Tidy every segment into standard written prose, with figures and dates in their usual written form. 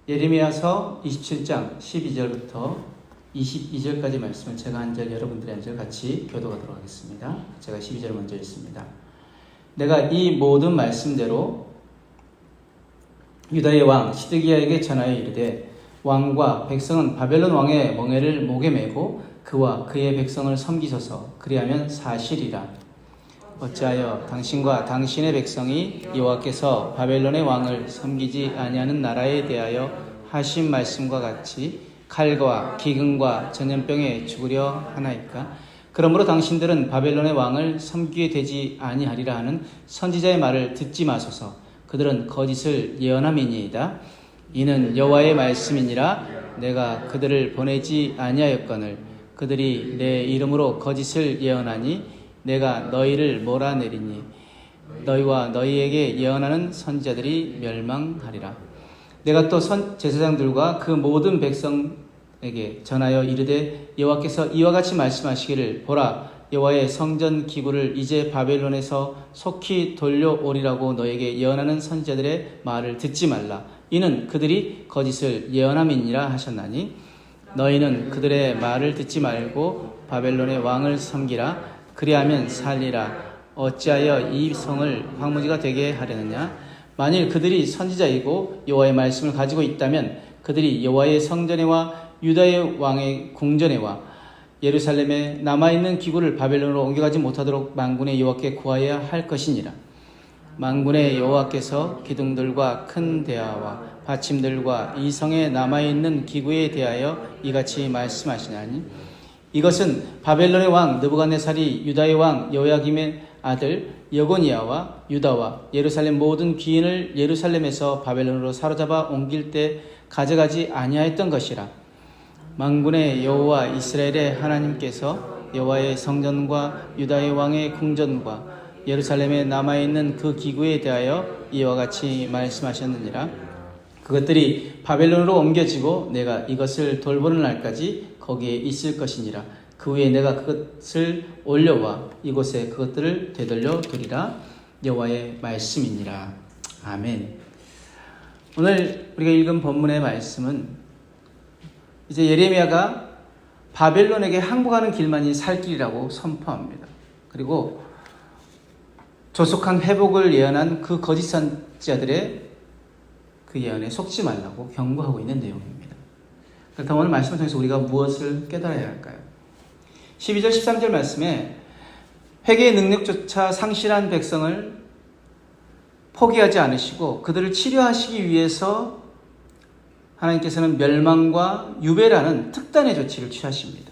예레미야서 27장 12절부터 22절까지 말씀을 제가 한 절, 여러분들이 한 절 같이 교독하도록 하겠습니다. 제가 12절 먼저 읽습니다. 내가 이 모든 말씀대로 유다의 왕 시드기야에게 전하여 이르되 왕과 백성은 바벨론 왕의 멍에를 목에 메고 그와 그의 백성을 섬기소서. 그리하면 사실이라. 어찌하여 당신과 당신의 백성이 여호와께서 바벨론의 왕을 섬기지 아니하는 나라에 대하여 하신 말씀과 같이 칼과 기근과 전염병에 죽으려 하나이까? 그러므로 당신들은 바벨론의 왕을 섬기게 되지 아니하리라 하는 선지자의 말을 듣지 마소서. 그들은 거짓을 예언함이니이다. 이는 여호와의 말씀이니라. 내가 그들을 보내지 아니하였거늘 그들이 내 이름으로 거짓을 예언하니 내가 너희를 몰아내리니 너희와 너희에게 예언하는 선지자들이 멸망하리라. 내가 또 제사장들과 그 모든 백성에게 전하여 이르되 여호와께서 이와 같이 말씀하시기를 보라 여호와의 성전 기구를 이제 바벨론에서 속히 돌려오리라고 너에게 예언하는 선지자들의 말을 듣지 말라. 이는 그들이 거짓을 예언함이니라 하셨나니 너희는 그들의 말을 듣지 말고 바벨론의 왕을 섬기라. 그리하면 살리라. 어찌하여 이 성을 황무지가 되게 하려느냐? 만일 그들이 선지자이고 여호와의 말씀을 가지고 있다면 그들이 여호와의 성전에와 유다의 왕의 궁전에와 예루살렘에 남아있는 기구를 바벨론으로 옮겨가지 못하도록 만군의 여호와께 구하여야 할 것이니라. 만군의 여호와께서 기둥들과 큰 대야와 받침들과 이 성에 남아있는 기구에 대하여 이같이 말씀하시나니 이것은 바벨론의 왕 느부갓네살이 유다의 왕 여호야김의 아들 여고니아와 유다와 예루살렘 모든 귀인을 예루살렘에서 바벨론으로 사로잡아 옮길 때 가져가지 아니하였던 것이라. 만군의 여호와 이스라엘의 하나님께서 여호와의 성전과 유다의 왕의 궁전과 예루살렘에 남아있는 그 기구에 대하여 이와 같이 말씀하셨느니라. 그것들이 바벨론으로 옮겨지고 내가 이것을 돌보는 날까지 거기에 있을 것이니라. 그 후에 내가 그것을 올려와 이곳에 그것들을 되돌려 두리라. 여호와의 말씀이니라. 아멘. 오늘 우리가 읽은 본문의 말씀은 이제 예레미야가 바벨론에게 항복하는 길만이 살 길이라고 선포합니다. 그리고 조속한 회복을 예언한 그 거짓 선지자들의 그 예언에 속지 말라고 경고하고 있는 내용입니다. 그렇다면 오늘 말씀을 통해서 우리가 무엇을 깨달아야 할까요? 12절 13절 말씀에 회개의 능력조차 상실한 백성을 포기하지 않으시고 그들을 치료하시기 위해서 하나님께서는 멸망과 유배라는 특단의 조치를 취하십니다.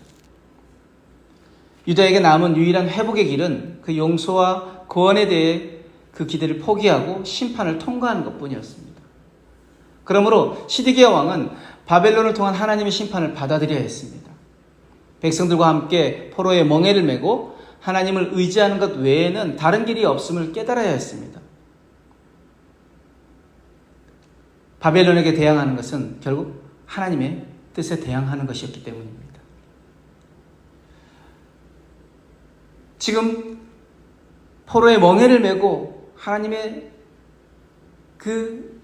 유다에게 남은 유일한 회복의 길은 그 용서와 구원에 대해 그 기대를 포기하고 심판을 통과하는 것뿐이었습니다. 그러므로 시드기야 왕은 바벨론을 통한 하나님의 심판을 받아들여야 했습니다. 백성들과 함께 포로의 멍에를 메고 하나님을 의지하는 것 외에는 다른 길이 없음을 깨달아야 했습니다. 바벨론에게 대항하는 것은 결국 하나님의 뜻에 대항하는 것이었기 때문입니다. 지금 포로의 멍에를 메고 하나님의 그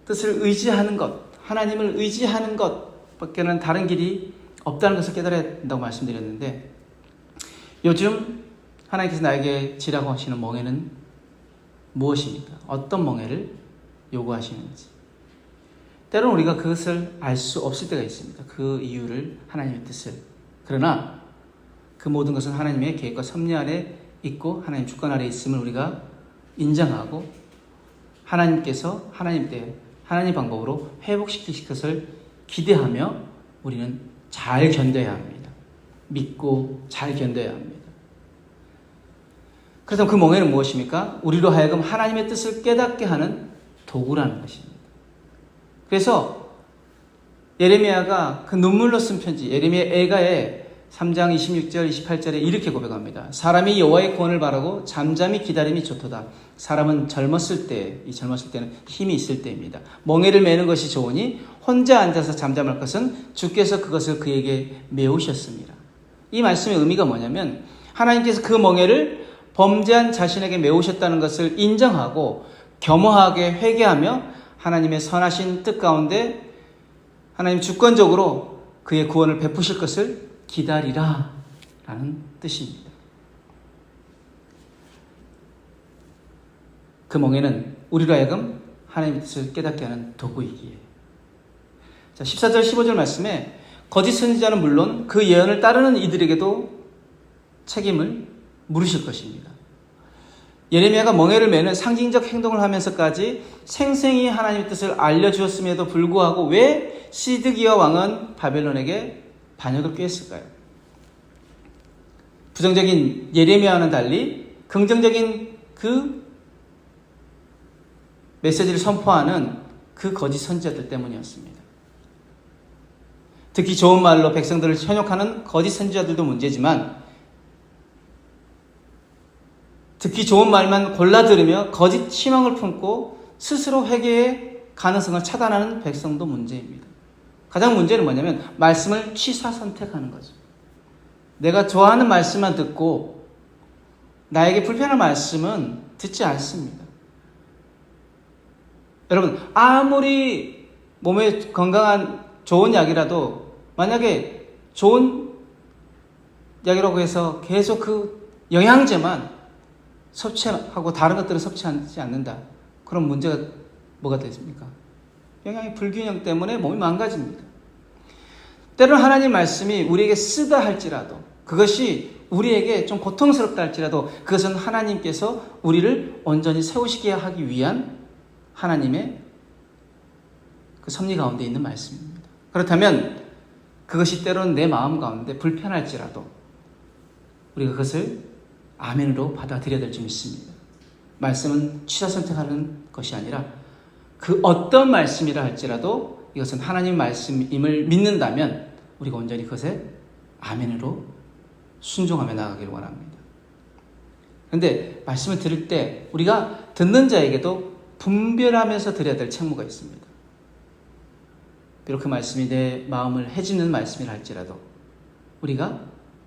뜻을 의지하는 것, 하나님을 의지하는 것밖에는 다른 길이 없다는 것을 깨달아야 된다고 말씀드렸는데 요즘 하나님께서 나에게 지라고 하시는 멍에는 무엇입니까? 어떤 멍에를 요구하시는지. 때로는 우리가 그것을 알 수 없을 때가 있습니다. 그 이유를, 하나님의 뜻을. 그러나 그 모든 것은 하나님의 계획과 섭리 안에 있고 하나님 주권 아래 있음을 우리가 인정하고 하나님께서 하나님 때 하나님 방법으로 회복시킬 것을 기대하며 우리는 잘 견뎌야 합니다. 믿고 잘 견뎌야 합니다. 그래서 그 멍에는 무엇입니까? 우리로 하여금 하나님의 뜻을 깨닫게 하는 도구라는 것입니다. 그래서 예레미야가 그 눈물로 쓴 편지, 예레미야 애가에 3장 26절 28절에 이렇게 고백합니다. 사람이 여호와의 구원을 바라고 잠잠히 기다림이 좋도다. 사람은 젊었을 때, 이 젊었을 때는 힘이 있을 때입니다. 멍에를 메는 것이 좋으니 혼자 앉아서 잠잠할 것은 주께서 그것을 그에게 메우셨습니다. 이 말씀의 의미가 뭐냐면 하나님께서 그 멍에를 범죄한 자신에게 메우셨다는 것을 인정하고 겸허하게 회개하며 하나님의 선하신 뜻 가운데 하나님 주권적으로 그의 구원을 베푸실 것을 기다리라 라는 뜻입니다. 그 멍에는 우리로 하여금 하나님의 뜻을 깨닫게 하는 도구이기에. 자, 14절 15절 말씀에 거짓 선지자는 물론 그 예언을 따르는 이들에게도 책임을 물으실 것입니다. 예레미야가 멍에를 매는 상징적 행동을 하면서까지 생생히 하나님의 뜻을 알려주었음에도 불구하고 왜 시드기야 왕은 바벨론에게 반역을 꾀했을까요? 부정적인 예레미야와는 달리 긍정적인 그 메시지를 선포하는 그 거짓 선지자들 때문이었습니다. 듣기 좋은 말로 백성들을 현혹하는 거짓 선지자들도 문제지만 듣기 좋은 말만 골라 들으며 거짓 희망을 품고 스스로 회개의 가능성을 차단하는 백성도 문제입니다. 가장 문제는 뭐냐면 말씀을 취사 선택하는 거죠. 내가 좋아하는 말씀만 듣고 나에게 불편한 말씀은 듣지 않습니다. 여러분, 아무리 몸에 건강한 좋은 약이라도 만약에 좋은 약이라고 해서 계속 그 영양제만 섭취하고 다른 것들을 섭취하지 않는다. 그럼 문제가 뭐가 되십니까? 영양의 불균형 때문에 몸이 망가집니다. 때로는 하나님 말씀이 우리에게 쓰다 할지라도 그것이 우리에게 좀 고통스럽다 할지라도 그것은 하나님께서 우리를 온전히 세우시게 하기 위한 하나님의 그 섭리 가운데 있는 말씀입니다. 그렇다면 그것이 때로는 내 마음 가운데 불편할지라도 우리가 그것을 아멘으로 받아들여야 될 줄 믿습니다. 말씀은 취사 선택하는 것이 아니라 그 어떤 말씀이라 할지라도 이것은 하나님 말씀임을 믿는다면 우리가 온전히 그것에 아멘으로 순종하며 나아가기를 원합니다. 그런데 말씀을 들을 때 우리가 듣는 자에게도 분별하면서 들어야 될 책무가 있습니다. 비록 그 말씀이 내 마음을 해지는 말씀이라 할지라도 우리가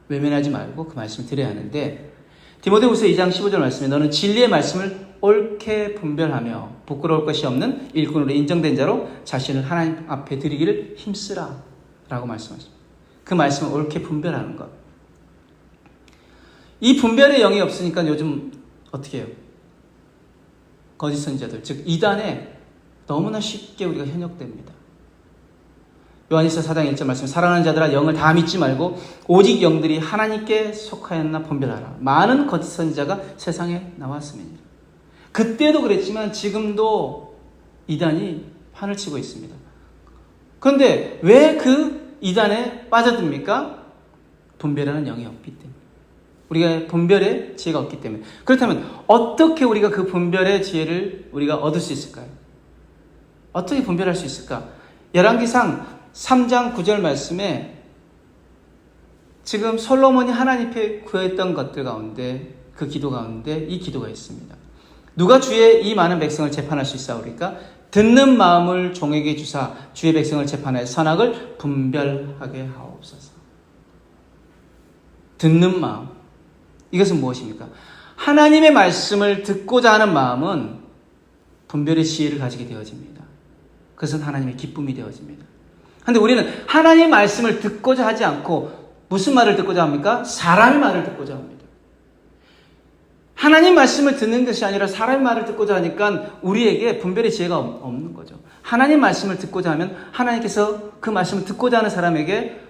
외면하지 말고 그 말씀을 들어야 하는데 디모데후서 2장 15절 말씀에 너는 진리의 말씀을 옳게 분별하며 부끄러울 것이 없는 일꾼으로 인정된 자로 자신을 하나님 앞에 드리기를 힘쓰라 라고 말씀하십니다. 그 말씀을 옳게 분별하는 것. 이 분별의 영이 없으니까 요즘 어떻게 해요? 거짓 선지자들, 즉 이단에 너무나 쉽게 우리가 현혹됩니다. 요한일서 4장 1절 말씀, 사랑하는 자들아 영을 다 믿지 말고 오직 영들이 하나님께 속하였나 분별하라. 많은 거짓 선지자가 세상에 나왔습니다. 그때도 그랬지만 지금도 이단이 판을 치고 있습니다. 그런데 왜 그 이단에 빠져듭니까? 분별하는 영이 없기 때문에. 우리가 분별의 지혜가 없기 때문에. 그렇다면 어떻게 우리가 그 분별의 지혜를 우리가 얻을 수 있을까요? 어떻게 분별할 수 있을까? 열왕기상 3장 9절 말씀에 지금 솔로몬이 하나님 앞에 구했던 것들 가운데 그 기도 가운데 이 기도가 있습니다. 누가 주의 이 많은 백성을 재판할 수 있사오리까? 듣는 마음을 종에게 주사 주의 백성을 재판하여 선악을 분별하게 하옵소서. 듣는 마음. 이것은 무엇입니까? 하나님의 말씀을 듣고자 하는 마음은 분별의 지혜를 가지게 되어집니다. 그것은 하나님의 기쁨이 되어집니다. 그런데 우리는 하나님의 말씀을 듣고자 하지 않고 무슨 말을 듣고자 합니까? 사람의 말을 듣고자 합니다. 하나님 말씀을 듣는 것이 아니라 사람의 말을 듣고자 하니까 우리에게 분별의 지혜가 없는 거죠. 하나님 말씀을 듣고자 하면 하나님께서 그 말씀을 듣고자 하는 사람에게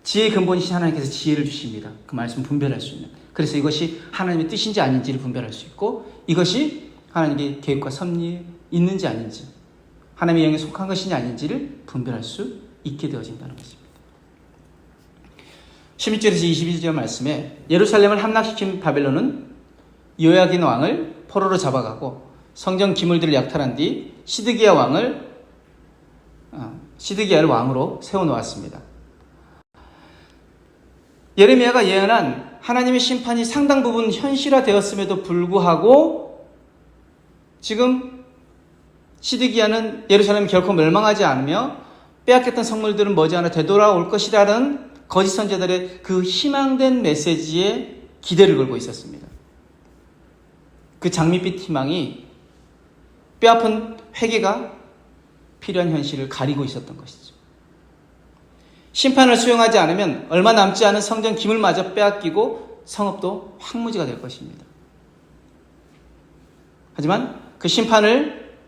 지혜의 근본이신 하나님께서 지혜를 주십니다. 그 말씀을 분별할 수 있는. 그래서 이것이 하나님의 뜻인지 아닌지를 분별할 수 있고 이것이 하나님의 계획과 섭리에 있는지 아닌지 하나님의 영에 속한 것인지 아닌지를 분별할 수 있게 되어진다는 것입니다. 11절에서 21절 말씀에 예루살렘을 함락시킨 바벨론은 요야긴 왕을 포로로 잡아가고 성전 기물들을 약탈한 뒤 시드기야를 왕으로 세워놓았습니다. 예레미야가 예언한 하나님의 심판이 상당 부분 현실화되었음에도 불구하고 지금 시드기야는 예루살렘이 결코 멸망하지 않으며 빼앗겼던 성물들은 머지않아 되돌아올 것이라는 거짓 선지자들의 그 희망된 메시지에 기대를 걸고 있었습니다. 그 장밋빛 희망이 뼈아픈 회개가 필요한 현실을 가리고 있었던 것이죠. 심판을 수용하지 않으면 얼마 남지 않은 성전 기물마저 빼앗기고 성읍도 황무지가 될 것입니다. 하지만 그 심판을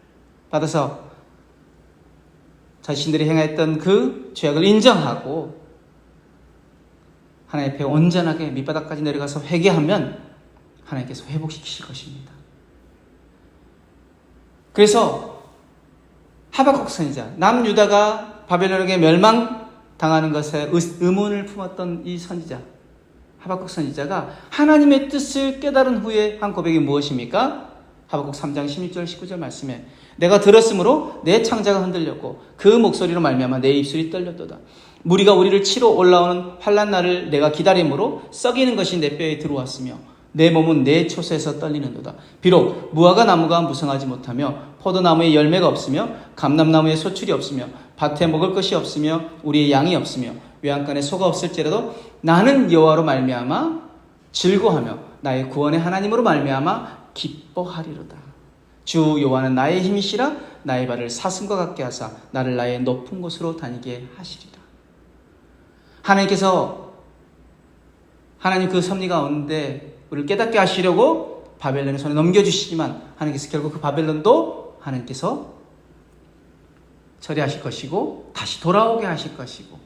받아서 자신들이 행했던 그 죄악을 인정하고 하나님 앞에 온전하게 밑바닥까지 내려가서 회개하면 하나님께서 회복시키실 것입니다. 그래서 하박국 선지자, 남유다가 바벨론에게 멸망당하는 것에 의문을 품었던 이 선지자, 하박국 선지자가 하나님의 뜻을 깨달은 후에 한 고백이 무엇입니까? 하박국 3장 16절 19절 말씀에 내가 들었으므로 내 창자가 흔들렸고 그 목소리로 말미암아 내 입술이 떨렸도다. 무리가 우리를 치러 올라오는 환난 날을 내가 기다림으로 썩이는 것이 내 뼈에 들어왔으며 내 몸은 내 초소에서 떨리는도다. 비록 무화과 나무가 무성하지 못하며 포도나무에 열매가 없으며 감람나무에 소출이 없으며 밭에 먹을 것이 없으며 우리의 양이 없으며 외양간에 소가 없을지라도 나는 여호와로 말미암아 즐거하며 나의 구원의 하나님으로 말미암아 기뻐하리로다. 주 여호와는 나의 힘이시라 나의 발을 사슴과 같게 하사 나를 나의 높은 곳으로 다니게 하시리라. 하나님께서 하나님 그 섭리 가운데 우리를 깨닫게 하시려고 바벨론의 손에 넘겨주시지만 하나님께서 결국 그 바벨론도 하나님께서 처리하실 것이고 다시 돌아오게 하실 것이고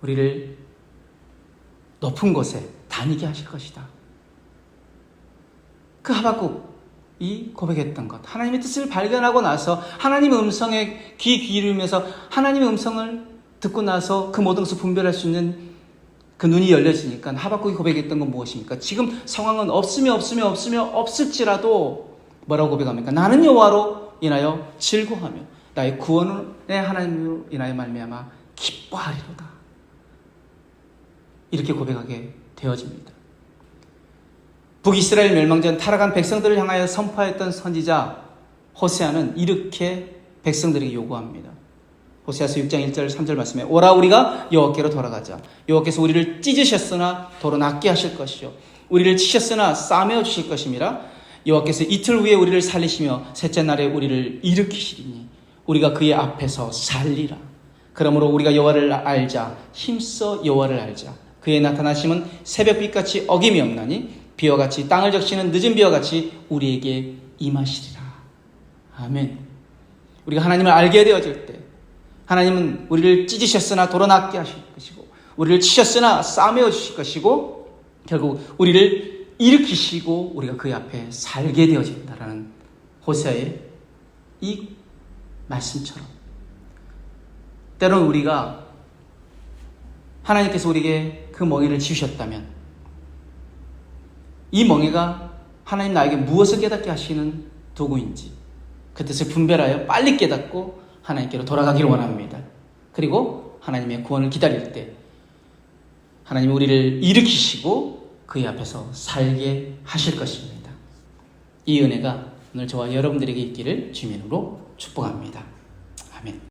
우리를 높은 곳에 다니게 하실 것이다. 그 하박국이 고백했던 것, 하나님의 뜻을 발견하고 나서 하나님의 음성에 귀 기울이면서 하나님의 음성을 듣고 나서 그 모든 것을 분별할 수 있는 그 눈이 열려지니까 하박국이 고백했던 건 무엇입니까? 지금 상황은 없을지라도 뭐라고 고백합니까? 나는 여호와로 인하여 즐거하며 나의 구원의 하나님으로 인하여 말미암아 기뻐하리로다. 이렇게 고백하게 되어집니다. 북이스라엘 멸망 전 타락한 백성들을 향하여 선포했던 선지자 호세아는 이렇게 백성들에게 요구합니다. 호세아서 6장 1절 3절 말씀에 오라 우리가 여호와께로 돌아가자. 여호와께서 우리를 찢으셨으나 도로 낫게 하실 것이요 우리를 치셨으나 싸매어 주실 것임이라. 여호와께서 이틀 후에 우리를 살리시며 셋째 날에 우리를 일으키시리니 우리가 그의 앞에서 살리라. 그러므로 우리가 여호와를 알자. 힘써 여호와를 알자. 그의 나타나심은 새벽빛같이 어김이 없나니 비와 같이 땅을 적시는 늦은 비와 같이 우리에게 임하시리라. 아멘. 우리가 하나님을 알게 되어질 때 하나님은 우리를 찢으셨으나 도로 낫게 하실 것이고 우리를 치셨으나 싸매어 주실 것이고 결국 우리를 일으키시고 우리가 그 앞에 살게 되어진다라는 호세아의 이 말씀처럼 때로는 우리가 하나님께서 우리에게 그 멍에를 지우셨다면 이 멍에가 하나님 나에게 무엇을 깨닫게 하시는 도구인지 그 뜻을 분별하여 빨리 깨닫고 하나님께로 돌아가기를 원합니다. 그리고 하나님의 구원을 기다릴 때 하나님이 우리를 일으키시고 그의 앞에서 살게 하실 것입니다. 이 은혜가 오늘 저와 여러분들에게 있기를 주님으로 축복합니다. 아멘.